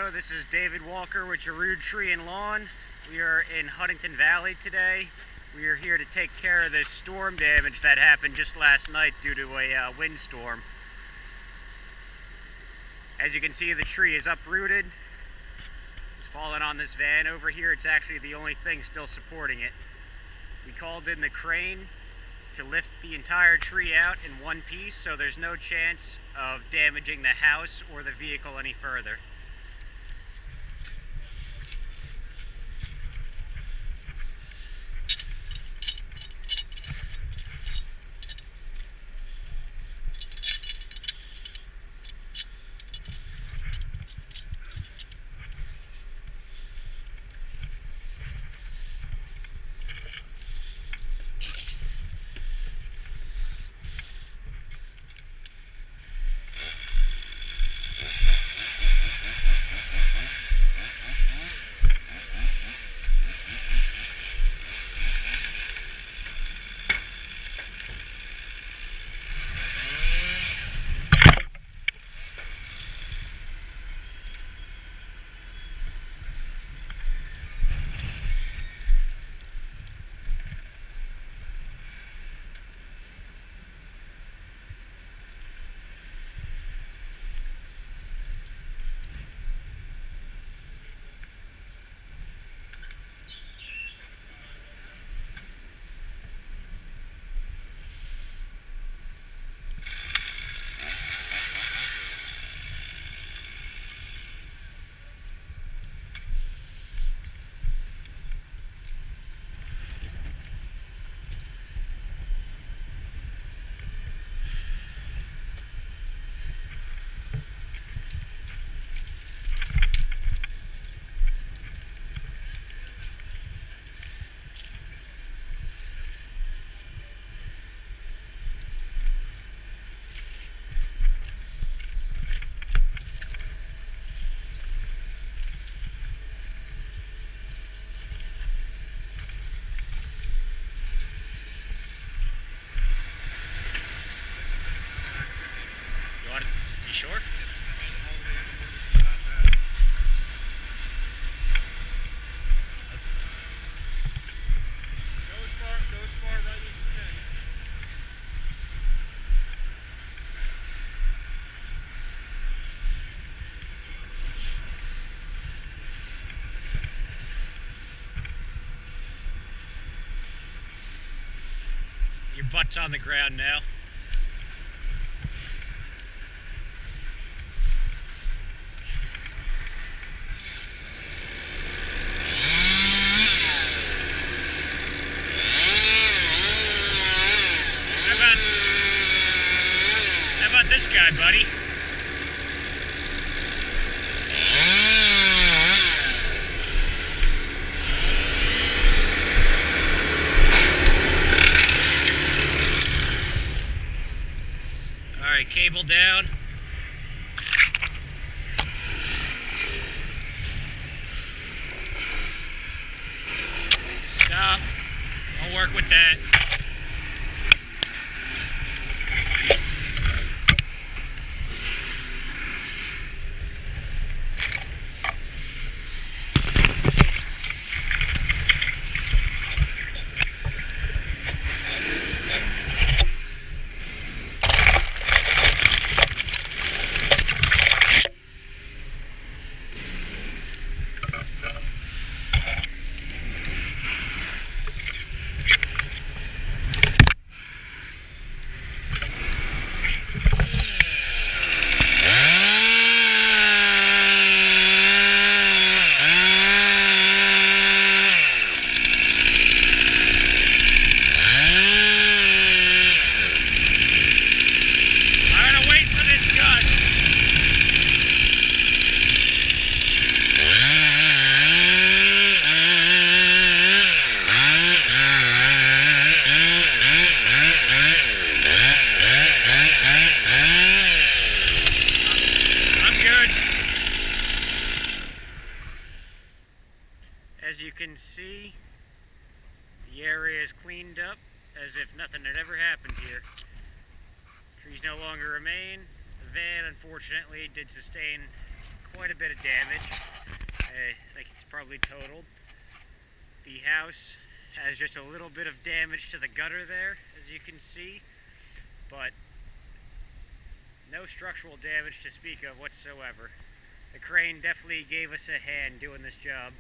Hello, this is David Walker with Giroud Tree and Lawn. We are in Huntington Valley today. We are here to take care of this storm damage that happened just last night due to a windstorm. As you can see, the tree is uprooted. It's fallen on this van over here. It's actually the only thing still supporting it. We called in the crane to lift the entire tree out in one piece, so there's no chance of damaging the house or the vehicle any further. You sure? Go as far right as you can. Your butt's on the ground now. How about this guy, buddy? All right, cable down. Stop. I'll work with that. As you can see, the area is cleaned up as if nothing had ever happened here. Trees no longer remain. The van, unfortunately, did sustain quite a bit of damage. I think it's probably totaled. The house has just a little bit of damage to the gutter there, as you can see, but no structural damage to speak of whatsoever. The crane definitely gave us a hand doing this job.